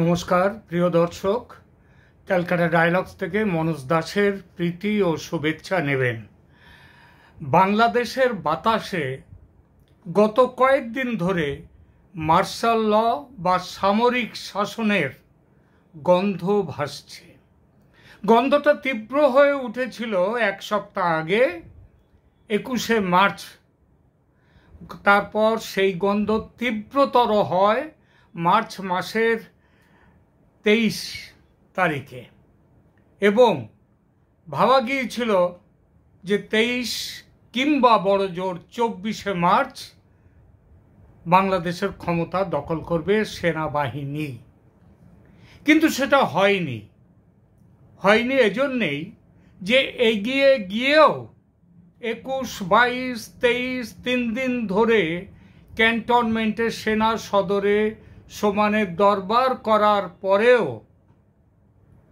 নমস্কার প্রিয় দর্শক, ক্যালকাটা ডায়ালগস থেকে মনোজ দাসের প্রীতি ও শুভেচ্ছা নেবেন। বাংলাদেশের বাতাসে গত কয়েকদিন ধরে মার্শাল ল বা সামরিক শাসনের গন্ধ ভাসছে। গন্ধটা তীব্র হয়ে উঠেছিল এক সপ্তাহ আগে 21শে মার্চ। তারপর সেই গন্ধ তীব্রতর হয় মার্চ মাসের 23 তারিখে, এবং ভাবা গিয়েছিল যে 23 কিংবা বড় জোর 24শে মার্চ বাংলাদেশের ক্ষমতা দখল করবে সেনাবাহিনী। কিন্তু সেটা হয়নি এজন্যেই যে এগিয়ে গিয়েও 21, 22, 23 3 দিন ধরে ক্যান্টনমেন্টে সেনা সদরে সমানের দরবার করার পরেও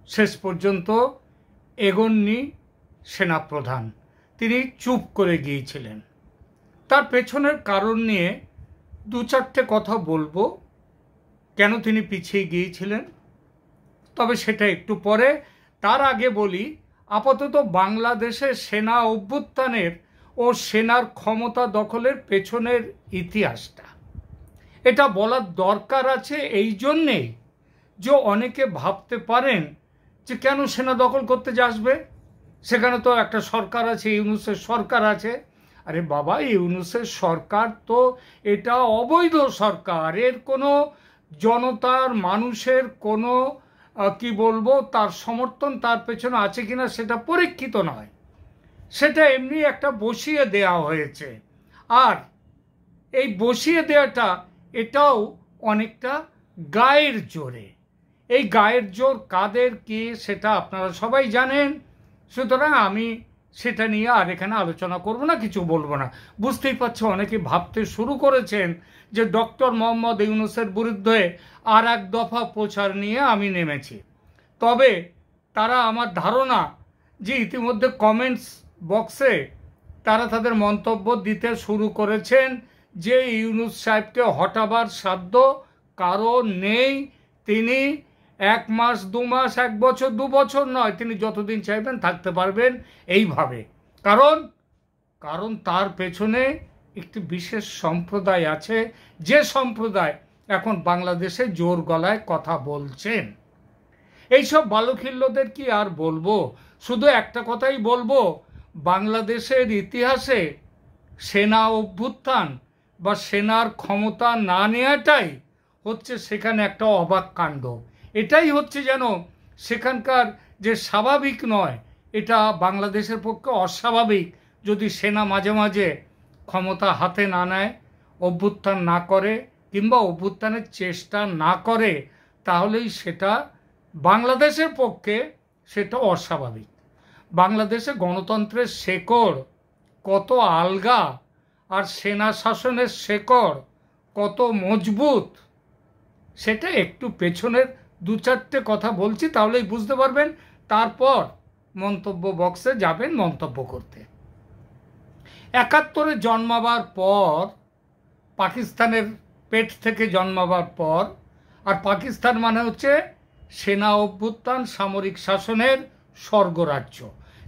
শেষ পর্যন্ত এগোননি সেনাপ্রধান। তিনি চুপ করে গিয়েছিলেন। তার পেছনের কারণ নিয়ে দু চারটে কথা বলবো, কেন তিনি পিছিয়ে গিয়েছিলেন, তবে সেটা একটু পরে। তার আগে বলি, আপাতত বাংলাদেশে সেনা অভ্যুত্থানের ও সেনার ক্ষমতা দখলের পেছনের ইতিহাসটা। এটা বলার দরকার আছে এই জন্যেই যে অনেকে ভাবতে পারেন যে কেন সেনা দখল করতে আসবে, সেখানে তো একটা সরকার আছে, ইউনূসের সরকার আছে। আরে বাবা, ইউনূসের সরকার তো এটা অবৈধ সরকার, এর কোনো জনতার মানুষের কোনো কি বলবো তার সমর্থন তার পেছনে আছে কিনা সেটা পরীক্ষিত নয়, সেটা এমনি একটা বসিয়ে দেয়া হয়েছে। আর এই বসিয়ে দেওয়াটা এটাও অনেকটা গায়ের জোরে। এই গায়ের জোর কাদের কি সেটা আপনারা সবাই জানেন, সুতরাং আমি সেটা নিয়ে আর এখানে আলোচনা করব না, কিছু বলবো না। বুঝতেই পারছো অনেকে ভাবতে শুরু করেছেন যে ডক্টর মোহাম্মদ ইউনূসের বিরুদ্ধে আর এক দফা প্রচার নিয়ে আমি নেমেছি। তবে তারা, আমার ধারণা যে ইতিমধ্যে কমেন্টস বক্সে তারা তাদের মন্তব্য দিতে শুরু করেছেন যে ইউনূস সাহেবকে হটাবার সাধ্য কারো নেই। তিনি 1 মাস 2 মাস 1 বছর 2 বছর নয়, তিনি যতদিন চাইবেন থাকতে পারবেন এইভাবে। কারণ তার পেছনে একটি বিশেষ সম্প্রদায় আছে, যে সম্প্রদায় এখন বাংলাদেশে জোর গলায় কথা বলছেন। এইসব বালুখিল্যদের কি আর বলবো, শুধু একটা কথাই বলবো, বাংলাদেশের ইতিহাসে সেনা অভ্যুত্থান বা সেনার ক্ষমতা না নেওয়াটাই হচ্ছে সেখানে একটা অবাক কাণ্ড। এটাই হচ্ছে যেন সেখানকার যে স্বাভাবিক নয়, এটা বাংলাদেশের পক্ষে অস্বাভাবিক। যদি সেনা মাঝে মাঝে ক্ষমতা হাতে না নেয়, অভ্যুত্থান না করে কিংবা অভ্যুত্থানের চেষ্টা না করে, তাহলেই সেটা বাংলাদেশের পক্ষে সেটা অস্বাভাবিক। বাংলাদেশে গণতন্ত্রের শেকড় কত আলগা আর সেনা শাসনের শেকড় কত মজবুত, সেটা একটু পেছনের 2-4টে কথা বলছি, তাহলেই বুঝতে পারবেন। তারপর মন্তব্য বক্সে যাবেন মন্তব্য করতে। 71-এ জন্মাবার পর, পাকিস্তানের পেট থেকে জন্মাবার পর, আর পাকিস্তান মানে হচ্ছে সেনা অভ্যুত্থান সামরিক শাসনের স্বর্গরাজ্য,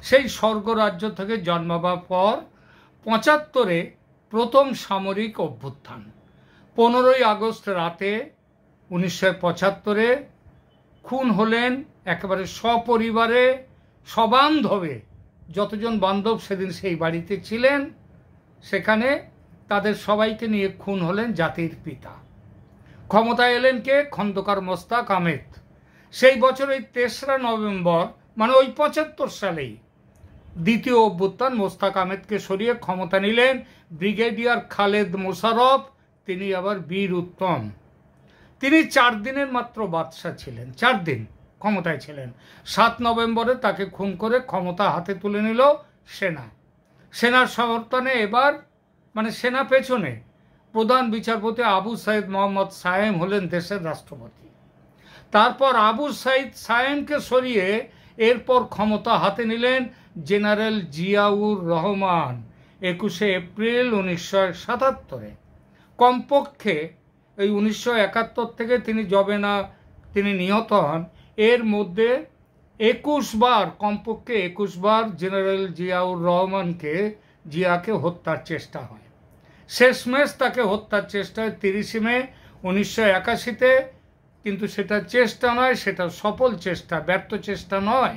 সেই স্বর্গরাজ্য থেকে জন্মাবার পর 75-এ প্রথম সামরিক অভ্যুত্থান। 15ই আগস্ট রাতে 1975-এ খুন হলেন একেবারে সপরিবারে, সবান্ধবে, যতজন বান্ধব সেদিন সেই বাড়িতে ছিলেন সেখানে তাদের সবাইকে নিয়ে খুন হলেন জাতির পিতা। ক্ষমতায় এলেন কে? খন্দকার মোস্তাক আহমেদ। সেই বছরের 3রা নভেম্বর, মানে ওই 75 সালেই দ্বিতীয় অভ্যুত্থান, মোস্তাক আহমেদকে সরিয়ে ক্ষমতা নিলেন ব্রিগেডিয়ার খালেদ মোশাররফ। তিনি আবার বীর উত্তম। তিনি 4 দিনের মাত্র বাদশা ছিলেন, 4 দিন ক্ষমতায় ছিলেন। 7 নভেম্বরে তাকে খুন করে ক্ষমতা হাতে তুলে নিল সেনা। সেনার সমর্থনে এবার, মানে সেনা পেছনে, প্রধান বিচারপতি আবু সাইদ মোহাম্মদ সায়েম হলেন দেশের রাষ্ট্রপতি। তারপর আবু সাইদ সায়েমকে সরিয়ে এরপর ক্ষমতা হাতে নিলেন জেনারেল জিয়াউর রহমান 21শে এপ্রিল 1977-এ। কমপক্ষে এই 1971 থেকে তিনি যবে না তিনি নিহত হন, এর মধ্যে 21 বার, কমপক্ষে 21 বার জেনারেল জিয়াকে হত্যার চেষ্টা হয়। শেষমেশ তাকে হত্যার চেষ্টা হয় 30 মে 1981-তে, কিন্তু সেটা চেষ্টা নয়, সেটা সফল চেষ্টা, ব্যর্থ চেষ্টা নয়,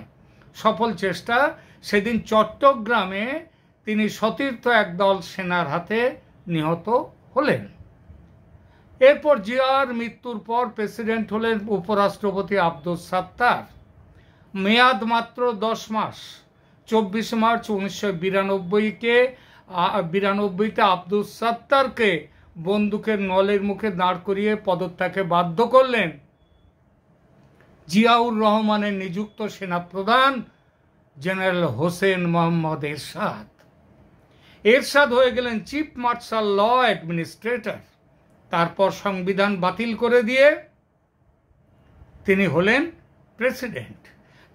সফল চেষ্টা। সেদিন চট্টগ্রামে তিনি সতীর্থ একদল সেনার হাতে নিহত হলেন। এরপর জিয়ার মৃত্যুর পর প্রেসিডেন্ট হলেন উপরাষ্ট্রপতি আব্দুস সাত্তার। মেয়াদ মাত্র 10 মাস। 24 মার্চ 1992-তে আব্দুস সাত্তারকে বন্দুকের নলের মুখে দাঁড় করিয়ে পদত্যাগে বাধ্য করলেন জিয়াউর রহমানের নিযুক্ত সেনাপ্রধান জেনারেল হোসেন মোহাম্মদ এরশাদ। এরশাদ হয়ে গেলেন চিফ মার্শাল ল অ্যাডমিনিস্ট্রেটর। তারপর সংবিধান বাতিল করে দিয়ে তিনি হলেন প্রেসিডেন্ট।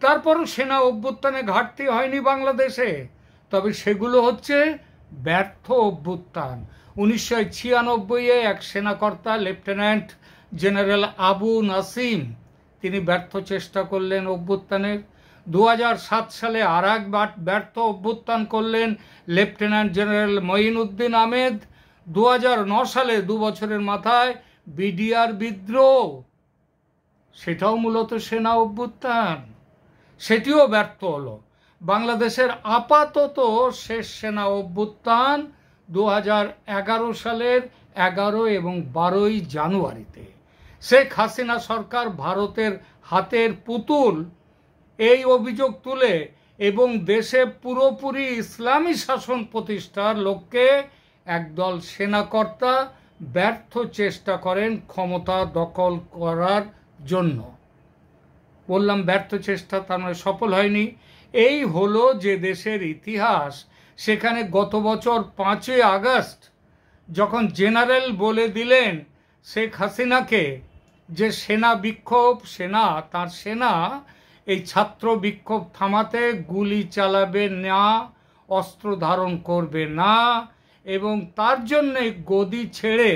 তারপরও সেনা অভ্যুত্থানে ঘাটতি হয়নি বাংলাদেশে, তবে সেগুলো হচ্ছে ব্যর্থ অভ্যুত্থান। 1996-এ এক সেনাকর্তা লেফটেন্যান্ট জেনারেল আবু নাসিম, তিনি ব্যর্থ চেষ্টা করলেন অভ্যুত্থানের। 2007 সালে আর এক ব্যর্থ অভ্যুত্থান করলেন লেফটেন্যান্ট জেনারেল মঈনুদ্দিন আহমেদ। 2009 সালে 2 বছরের মাথায় বিডিআর বিদ্রোহ, সেটাও মূলত সেনা অভ্যুত্থান, সেটিও ব্যর্থ হলো। বাংলাদেশের আপাতত শেষ সেনা অভ্যুত্থান 2011 সালের 11 এবং 12 জানুয়ারিতে। শেখ হাসিনা সরকার ভারতের হাতের পুতুল, এই অভিযোগ তুলে এবং দেশে পুরোপুরি ইসলামী শাসন প্রতিষ্ঠার লক্ষ্যে একদল সেনাকর্তা ব্যর্থ চেষ্টা করেন ক্ষমতা দখল করার জন্য। বললাম ব্যর্থ চেষ্টা, তার মানে সফল হয়নি। এই হলো যে দেশের ইতিহাস। সেখানে গত বছর 5ই আগস্ট যখন জেনারেল বলে দিলেন শেখ হাসিনাকে যে তার সেনা এই ছাত্র বিক্ষোভ থামাতে গুলি চালাবে না, অস্ত্র ধারণ করবে না, এবং তার জন্যে গদি ছেড়ে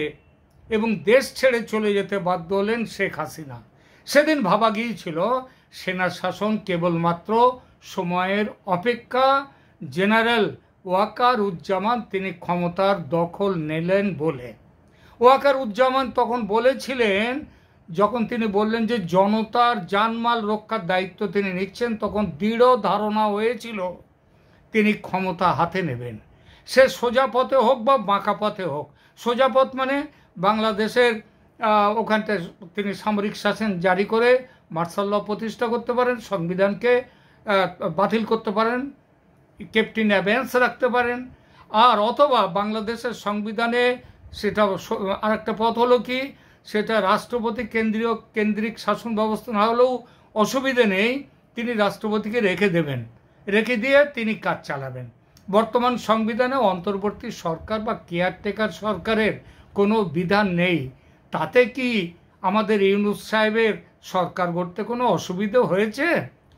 এবং দেশ ছেড়ে চলে যেতে বাধ্য হলেন শেখ হাসিনা। সেদিন ভাবা গিয়েছিল সেনা শাসন কেবলমাত্র সময়ের অপেক্ষা। জেনারেল ওয়াকারুজ্জামান তিনি ক্ষমতার দখল নিলেন বলে। ওয়াকারুজ্জামান তখন বলেছিলেন, যখন তিনি বললেন যে জনতার জানমাল রক্ষার দায়িত্ব তিনি নিচ্ছেন, তখন দৃঢ় ধারণা হয়েছিল তিনি ক্ষমতা হাতে নেবেন। সে সোজা পথে হোক বা বাঁকা পথে হোক। সোজা পথ মানে বাংলাদেশের ওখানটায় তিনি সামরিক শাসন জারি করে মার্শাল ল প্রতিষ্ঠা করতে পারেন, সংবিধানকে বাতিল করতে পারেন, ক্যাপ্টেন অ্যাবেন্স রাখতে পারেন। আর অথবা বাংলাদেশের সংবিধানে সেটা আরেকটা পথ হলো কি, সেটা রাষ্ট্রপতি কেন্দ্রিক শাসন ব্যবস্থা না হলেও অসুবিধে নেই, তিনি রাষ্ট্রপতিকে রেখে দেবেন, রেখে দিয়ে তিনি কাজ চালাবেন। বর্তমান সংবিধানে অন্তর্বর্তী সরকার বা কেয়ারটেকার সরকারের কোনো বিধান নেই। তাতে কি আমাদের ইউনূস সাহেবের সরকার গড়তে কোনো অসুবিধে হয়েছে?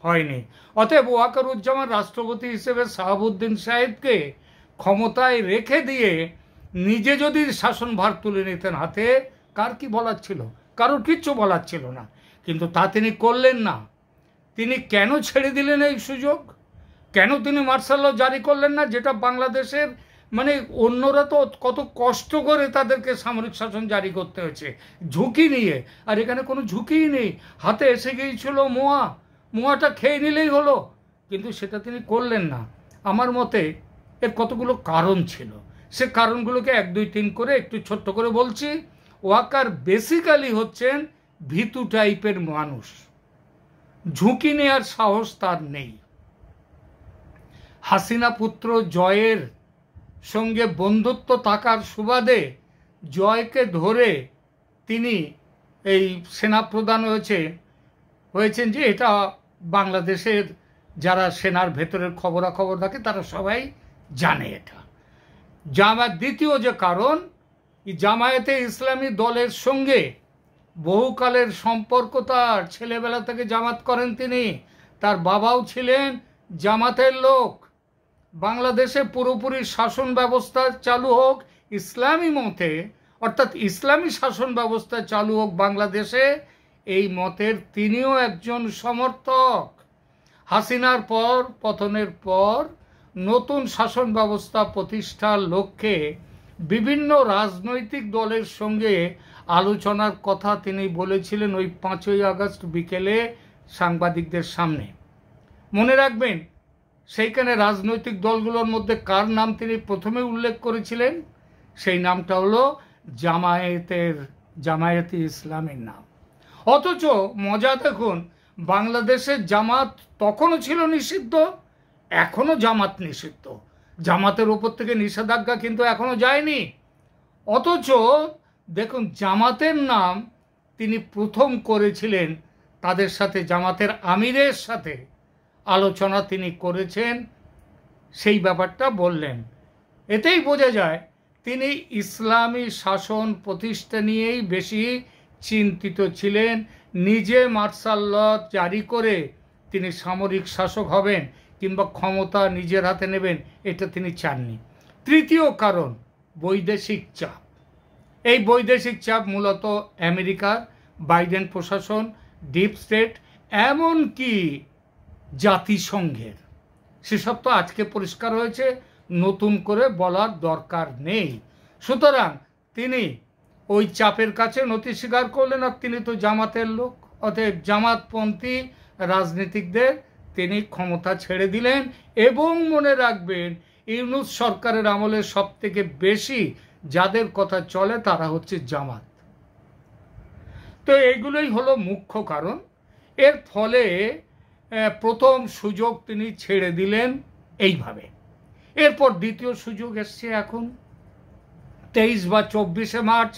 হয়নি। অতএব ওয়াকারুজ্জামান রাষ্ট্রপতি হিসেবে শাহাবুদ্দিন সাহেবকে ক্ষমতায় রেখে দিয়ে নিজে যদি শাসনভার তুলে নিতেন হাতে, কার কি বলার ছিল? কারোর কিচ্ছু বলার ছিল না। কিন্তু তা তিনি করলেন না। তিনি কেন ছেড়ে দিলেন এই সুযোগ? কেন তিনি মার্শাল ল জারি করলেন না, যেটা বাংলাদেশের মানে অন্যরা তো কত কষ্ট করে তাদেরকে সামরিক শাসন জারি করতে হয়েছে ঝুঁকি নিয়ে, আর এখানে কোনো ঝুঁকিই নেই। হাতে এসে গিয়েছিল মোয়াটা খেয়ে নিলেই হলো, কিন্তু সেটা তিনি করলেন না। আমার মতে এর কতগুলো কারণ ছিল, সে কারণগুলোকে 1, 2, 3 করে একটু ছোট্ট করে বলছি। ওয়াকার বেসিক্যালি হচ্ছেন ভীতু টাইপের মানুষ, ঝুঁকি নেওয়ার সাহস তার নেই। হাসিনা পুত্র জয়ের সঙ্গে বন্ধুত্ব থাকার সুবাদে জয়কে ধরে তিনি এই সেনাপ্রধান হয়েছেন যে এটা বাংলাদেশের যারা সেনার ভেতরের খবরাখবর থাকে তারা সবাই জানে এটা। দ্বিতীয় যে কারণ, জামায়াতে ইসলামী দলের সঙ্গে বহুকালের সম্পর্ক তার, ছেলেবেলা থেকে জামাত করেন তিনি, তার বাবাও ছিলেন জামাতের লোক। বাংলাদেশে পুরোপুরি শাসন ব্যবস্থা চালু হোক ইসলামী মতে, অর্থাৎ ইসলামী শাসন ব্যবস্থা চালু হোক বাংলাদেশে, এই মতের তিনিও একজন সমর্থক। হাসিনার পতনের পর নতুন শাসন ব্যবস্থা প্রতিষ্ঠার লক্ষ্যে বিভিন্ন রাজনৈতিক দলের সঙ্গে আলোচনার কথা তিনি বলেছিলেন ওই 5ই আগস্ট বিকেলে সাংবাদিকদের সামনে। মনে রাখবেন, সেইখানে রাজনৈতিক দলগুলোর মধ্যে কার নাম তিনি প্রথমে উল্লেখ করেছিলেন? সেই নামটা হলো জামায়াতে ইসলামের নাম। অথচ মজা দেখুন, বাংলাদেশের জামাত তখনও ছিল নিষিদ্ধ, এখনো জামাত নিষিদ্ধ, জামাতের উপর থেকে নিষেধাজ্ঞা কিন্তু এখনো যায়নি। অথচ দেখুন, জামাতের নাম তিনি প্রথম করেছিলেন, তাদের সাথে জামাতের আমিরের সাথে আলোচনা তিনি করেছেন, সেই ব্যাপারটা বললেন। এতেই বোঝা যায় তিনি ইসলামী শাসন প্রতিষ্ঠা নিয়েই বেশি চিন্তিত ছিলেন। নিজে মার্শাল ল জারি করে তিনি সামরিক শাসক হবেন কিংবা ক্ষমতা নিজের হাতে নেবেন, এটা তিনি চাননি। তৃতীয় কারণ, বৈদেশিক চাপ। এই বৈদেশিক চাপ মূলত আমেরিকার বাইডেন প্রশাসন, ডিপ স্টেট, এমনকি জাতিসংঘের। সেসব তো আজকে পরিষ্কার হয়েছে, নতুন করে বলার দরকার নেই। সুতরাং তিনি ওই চাপের কাছে নতি স্বীকার করলেন। আর তিনি তো জামাতের লোক, অতএব জামাতপন্থী রাজনীতিকদের তিনি ক্ষমতা ছেড়ে দিলেন। এবং মনে রাখবেন, ইউনূস সরকারের আমলে সব থেকে বেশি যাদের কথা চলে তারা হচ্ছে জামাত। তো এইগুলোই হলো মুখ্য কারণ। এর ফলে প্রথম সুযোগ তিনি ছেড়ে দিলেন এইভাবে। এরপর দ্বিতীয় সুযোগ এসছে এখন। 23 বা 24শে মার্চ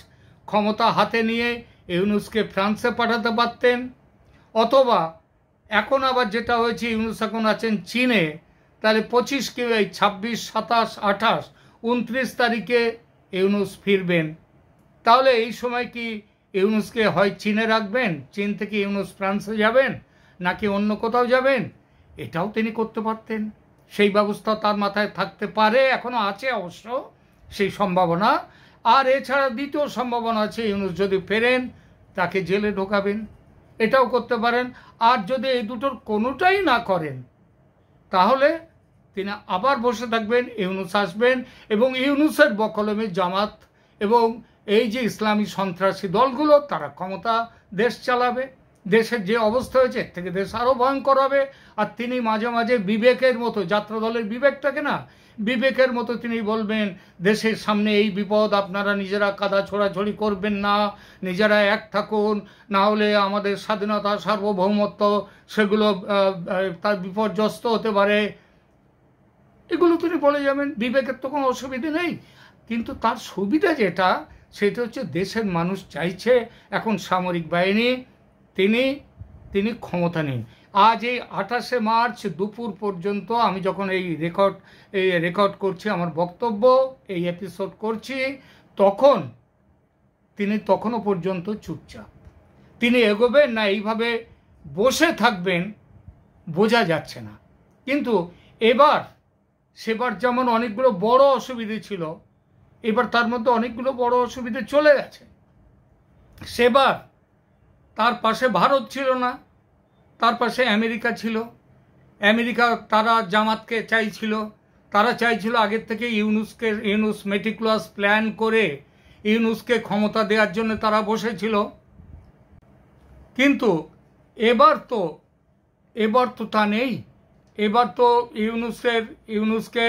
ক্ষমতা হাতে নিয়ে ইউনূসকে ফ্রান্সে পাঠাতে পারতেন, অথবা এখন আবার যেটা হয়েছে, ইউনূস এখন আছেন চীনে, তাহলে 26 কি 26, 27, 28, 29 তারিখে ইউনূস ফিরবেন। তাহলে এই সময় কি ইউনূসকে হয় চীনে রাখবেন, চীন থেকে ইউনূস ফ্রান্সে যাবেন, নাকি অন্য কোথাও যাবেন? এটাও তিনি করতে পারতেন। সেই ব্যবস্থা তার মাথায় থাকতে পারে, এখনো আছে অবশ্য সেই সম্ভাবনা। আর এছাড়া দ্বিতীয় সম্ভাবনা আছে, ইউনূস যদি ফেরেন তাকে জেলে ঢোকাবেন, এটাও করতে পারেন। আর যদি এই দুটোর কোনোটাই না করেন, তাহলে তিনি আবার বসে থাকবেন, ইউনূস আসবেন এবং ইউনূসের বকলমে জামাত এবং এই যে ইসলামী সন্ত্রাসী দলগুলো, তারা ক্ষমতা দেশ চালাবে। দেশের যে অবস্থা হয়েছে এর থেকে দেশ আরও ভয়ঙ্কর হবে। আর তিনি মাঝে মাঝে বিবেকের মতো, যাত্রা দলের বিবেকটাকে না, বিবেকের মতো তিনি বলবেন, দেশের সামনে এই বিপদ, আপনারা নিজেরা কাদা ছোড়াছড়ি করবেন না, নিজেরা এক থাকুন, না হলে আমাদের স্বাধীনতা, সার্বভৌমত্ব সেগুলো তার বিপর্যস্ত হতে পারে। এগুলো তিনি বলে যাবেন, বিবেকের তো কোনো অসুবিধে নেই। কিন্তু তার সুবিধা যেটা, সেটা হচ্ছে দেশের মানুষ চাইছে এখন সামরিক বাহিনী তিনি ক্ষমতা নিন। আজ এই 28শে মার্চ দুপুর পর্যন্ত আমি যখন এই রেকর্ড করছি, আমার বক্তব্য, এই এপিসোড করছি, তখন তিনি তখনও পর্যন্ত চুপচাপ। তিনি এগোবেন না এইভাবে বসে থাকবেন বোঝা যাচ্ছে না। কিন্তু সেবার যেমন অনেকগুলো বড় অসুবিধে ছিল, এবার তার মধ্যে অনেকগুলো বড় অসুবিধে চলে গেছে। সেবার তার পাশে ভারত ছিল না, তার পাশে আমেরিকা ছিল। আমেরিকা তারা জামাতকে চাইছিল, তারা চাইছিল আগের থেকে ইউনূস মেটিকুলাস প্ল্যান করে ইউনূসকে ক্ষমতা দেওয়ার জন্য তারা বসেছিল। কিন্তু এবার তো তা নেই। এবার তো ইউনূসকে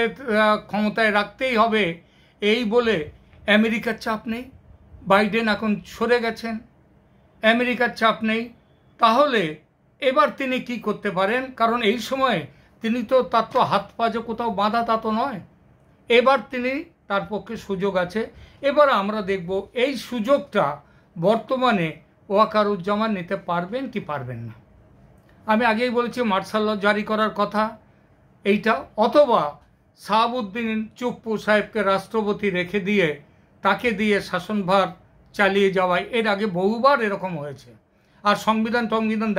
ক্ষমতায় রাখতেই হবে এই বলে আমেরিকার চাপ নেই। বাইডেন এখন সরে গেছেন, আমেরিকার চাপ নেই। তাহলে এবার তিনি কি করতে পারেন? কারণ এই সময় তার তো হাত পা যে কোথাও বাঁধা তা তো নয়। এবার তার পক্ষে সুযোগ আছে। এবার আমরা দেখব এই সুযোগটা বর্তমানে ওয়াকারুজ্জামান নিতে পারবেন কি পারবেন না। আমি আগেই বলেছি মার্শাল ল জারি করার কথা এইটা, অথবা শাহাবুদ্দিন চুপ্পু সাহেবকে রাষ্ট্রপতি রেখে দিয়ে তাকে দিয়ে শাসনভার চালিয়ে যাওয়ায়, এর আগে বহুবার এরকম হয়েছে। আর সংবিধান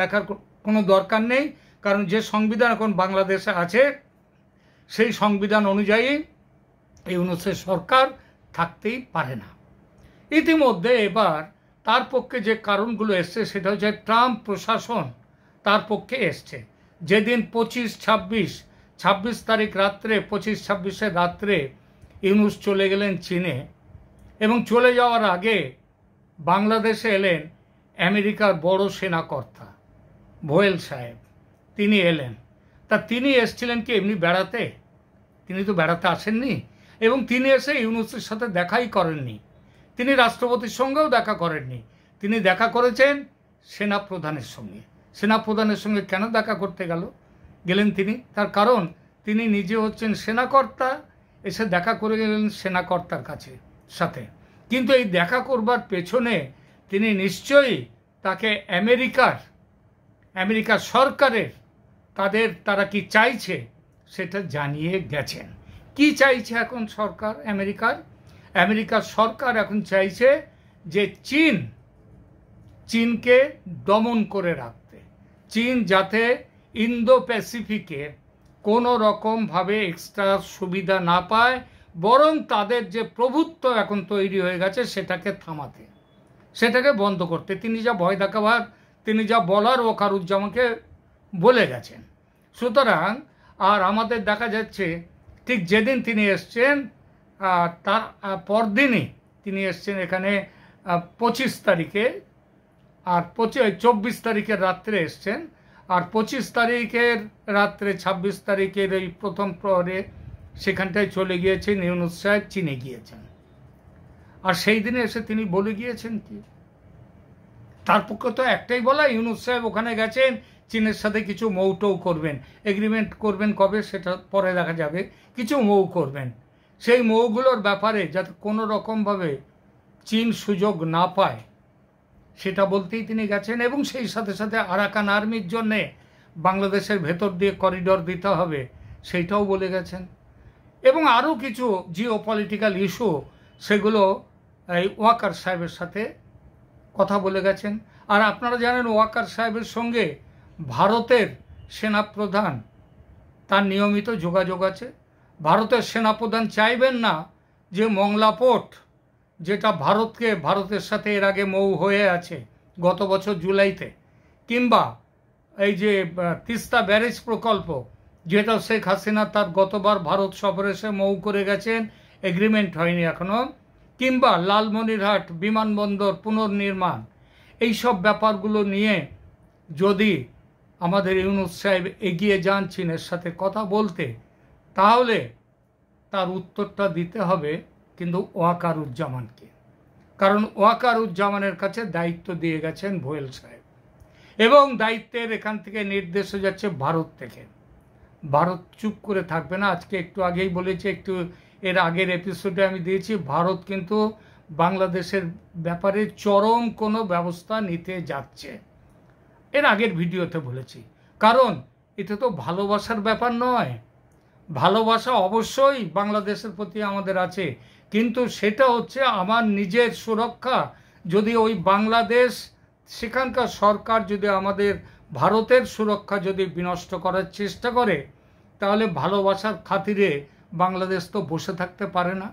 দেখার কোনো দরকার নেই, কারণ যে সংবিধান এখন বাংলাদেশে আছে সেই সংবিধান অনুযায়ী ইউনূসের সরকার থাকতেই পারে না। ইতিমধ্যে এবার তার পক্ষে যে কারণগুলো এসছে সেটা হচ্ছে ট্রাম্প প্রশাসন তার পক্ষে এসছে। যেদিন 26 তারিখ রাত্রে 25-26 রাত্রে ইউনূস চলে গেলেন চীনে, এবং চলে যাওয়ার আগে বাংলাদেশে এলেন আমেরিকার বড় সেনাকর্তা ভোয়েল সাহেব, তিনি এলেন। তা তিনি এসছিলেন কি এমনি বেড়াতে? তিনি তো বেড়াতে আসেননি, এবং তিনি এসে ইউনূসের সাথে দেখাই করেননি। তিনি রাষ্ট্রপতির সঙ্গেও দেখা করেননি, তিনি দেখা করেছেন সেনাপ্রধানের সঙ্গে। সেনাপ্রধানের সঙ্গে কেন দেখা করতে গেলেন তিনি? তার কারণ তিনি নিজে হচ্ছেন সেনাকর্তা, এসে দেখা করে গেলেন সেনাকর্তার সাথে। কিন্তু এই দেখা করবার পেছনে তিনি নিশ্চয়ই তাকে আমেরিকার সরকারের তারা কি চাইছে সেটা জানিয়ে গেছেন। কি চাইছে এখন সরকার আমেরিকার সরকার এখন চাইছে যে চীনকে দমন করে রাখতে, চীন যাতে ইন্দো প্যাসিফিকে কোনো রকমভাবে এক্সট্রা সুবিধা না পায়, বরং তাদের যে প্রভুত্ব এখন তৈরি হয়ে গেছে সেটাকে থামাতে, সেটাকে বন্ধ করতে তিনি যা ভয় দেখাবার, তিনি যা বলার ওয়াকারুজ্জামানকে বলে গেছেন। সুতরাং আর আমাদের দেখা যাচ্ছে ঠিক যেদিন তিনি এসছেন তার পরদিনই তিনি এসছেন এখানে 25 তারিখে, আর 24 তারিখের রাত্রে এসছেন, আর 25 তারিখের রাত্রে 26 তারিখের এই প্রথম প্রহরে সেখানটায় চলে গিয়েছেন ইউনূস সাহেব, চীনে গিয়েছেন। আর সেই দিনে এসে তিনি বলে গিয়েছেন কি? তার পক্ষে তো একটাই বলা, ইউনূস সাহেব ওখানে গেছেন, চীনের সাথে কিছু মৌটৌ করবেন, এগ্রিমেন্ট করবেন, কবে সেটা পরে দেখা যাবে, কিছু মৌ করবেন। সেই মৌগুলোর ব্যাপারে যাতে কোনো রকমভাবে চীন সুযোগ না পায় সেটা বলতেই তিনি গেছেন, এবং সেই সাথে সাথে আরাকান আর্মির জন্যে বাংলাদেশের ভেতর দিয়ে করিডর দিতে হবে সেইটাও বলে গেছেন, এবং আরও কিছু জিওপলিটিক্যাল ইস্যু সেগুলো এই ওয়াকার সাহেবের সাথে কথা বলে গেছেন। আর আপনারা জানেন ওয়াকার সাহেবের সঙ্গে ভারতের সেনাপ্রধান তার নিয়মিত যোগাযোগ আছে। ভারতের সেনাপ্রধান চাইবেন না যে মংলা পোর্ট, যেটা ভারতের সাথে এর আগে মৌ হয়ে আছে গত বছর জুলাইতে, কিংবা এই যে তিস্তা ব্যারেজ প্রকল্প, যেটা শেখ হাসিনা তার গতবার ভারত সফরে এসে মৌ করে গেছেন, এগ্রিমেন্ট হয়নি এখনো, কিংবা লালমনিরহাট বিমানবন্দর পুনর্নির্মাণ, এইসব ব্যাপারগুলো নিয়ে যদি আমাদের ইউনূস সাহেব এগিয়ে যান চীনের সাথে কথা বলতে, তাহলে তার উত্তরটা দিতে হবে কিন্তু ওয়াকারুজ্জামানকে, কারণ ওয়াকারুজ্জামানের কাছে দায়িত্ব দিয়ে গেছেন ভোয়েল সাহেব, এবং দায়িত্বের এখান থেকে নির্দেশ যাচ্ছে ভারত থেকে। ভারত চুপ করে থাকবে না। আজকে একটু আগেই বলেছি, একটু এর আগের এপিসোডে আমি দিয়েছি, ভারত কিন্তু বাংলাদেশের ব্যাপারে চরম কোনো ব্যবস্থা নিতে যাচ্ছে, এর আগের ভিডিওতে বলেছি। কারণ এটা তো ভালোবাসার ব্যাপার নয়, ভালোবাসা অবশ্যই বাংলাদেশের প্রতি আমাদের আছে, কিন্তু সেটা হচ্ছে আমার নিজের সুরক্ষা। যদি ওই বাংলাদেশ, সেখানকার সরকার যদি আমাদের ভারতের সুরক্ষা যদি বিনষ্ট করার চেষ্টা করে, তাহলে ভালোবাসার খাতিরে বাংলাদেশ তো বসে থাকতে পারে না।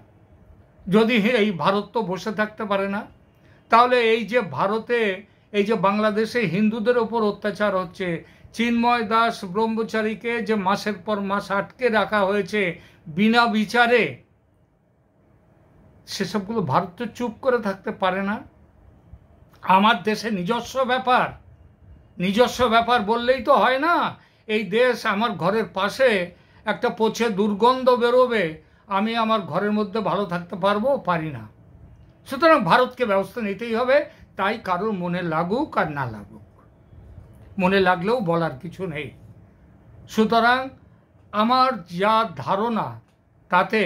যদি এই ভারত তো বসে থাকতে পারে না, তাহলে এই যে বাংলাদেশে হিন্দুদের ওপর অত্যাচার হচ্ছে, চিন্ময় দাস ব্রহ্মচারীকে যে মাসের পর মাস আটকে রাখা হয়েছে বিনা বিচারে, সেসবগুলো ভারত তো চুপ করে থাকতে পারে না। আমার দেশে নিজস্ব ব্যাপার বললেই তো হয় না। এই দেশ আমার ঘরের পাশে একটা পচে দুর্গন্ধ বেরোবে, আমি আমার ঘরের মধ্যে ভালো থাকতে পারি না। সুতরাং ভারতকে ব্যবস্থা নিতেই হবে, তাই কারোর মনে লাগুক আর না লাগুক, মনে লাগলেও বলার কিছু নেই। সুতরাং আমার যা ধারণা তাতে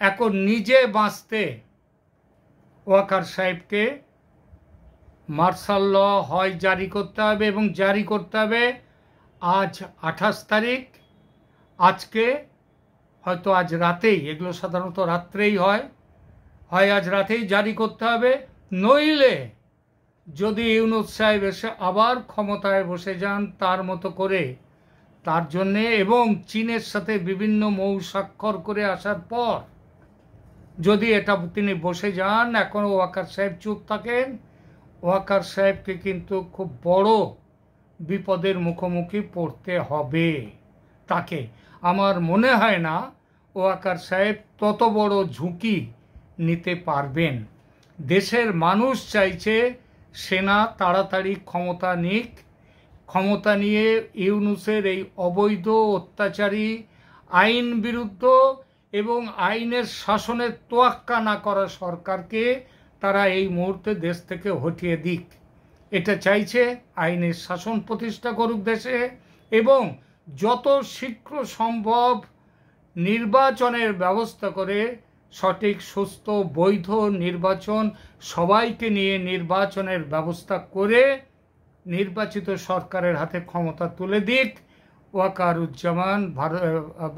এখন নিজে বাঁচতে ওয়াকার সাহেবকে মার্শাল ল হয় জারি করতে হবে, এবং জারি করতে হবে আজ 28 তারিখ, আজকে হয়তো আজ রাতেই, এগুলো সাধারণত রাত্রেই হয় আজ রাতেই জারি করতে হবে। নইলে যদি ইউনূস সাহেব এসে আবার ক্ষমতায় বসে যান তার মতো করে, তার জন্যে, এবং চীনের সাথে বিভিন্ন মৌ স্বাক্ষর করে আসার পর যদি এটা তিনি বসে যান, এখনও ওয়াকার সাহেব চুপ থাকেন, ওয়াকার সাহেবকে কিন্তু খুব বড় বিপদের মুখোমুখি পড়তে হবে তাকে। আমার মনে হয় না ওয়াকার সাহেব তত বড় ঝুঁকি নিতে পারবেন। দেশের মানুষ চাইছে সেনা তাড়াতাড়ি ক্ষমতা নিক, ক্ষমতা নিয়ে ইউনূসের এই অবৈধ অত্যাচারী আইন বিরুদ্ধ এবং আইনের শাসনের তোয়াক্কা না করা সরকারকে তারা এই মুহূর্তে দেশ থেকে হটিয়ে দিক। এটা চাইছে আইনের শাসন প্রতিষ্ঠা করুক দেশে, এবং যত শীঘ্র সম্ভব নির্বাচনের ব্যবস্থা করে সঠিক সুস্থ বৈধ নির্বাচন, সবাইকে নিয়ে নির্বাচনের ব্যবস্থা করে নির্বাচিত সরকারের হাতে ক্ষমতা তুলে দিক ওয়াকারুজ্জামান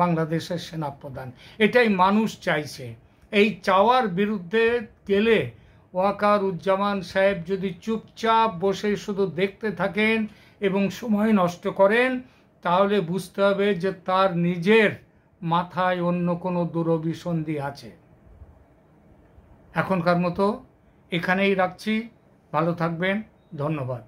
বাংলাদেশের সেনাপ্রধান। এটাই মানুষ চাইছে। এই চাওয়ার বিরুদ্ধে গেলে ওয়াকারুজ্জামান সাহেব যদি চুপচাপ বসে শুধু দেখতে থাকেন এবং সময় নষ্ট করেন, তাহলে বুঝতে হবে যে তার নিজের মাথায় অন্য কোনো দুরভিসন্ধি আছে। এখনকার মতো এখানেই রাখছি। ভালো থাকবেন। ধন্যবাদ।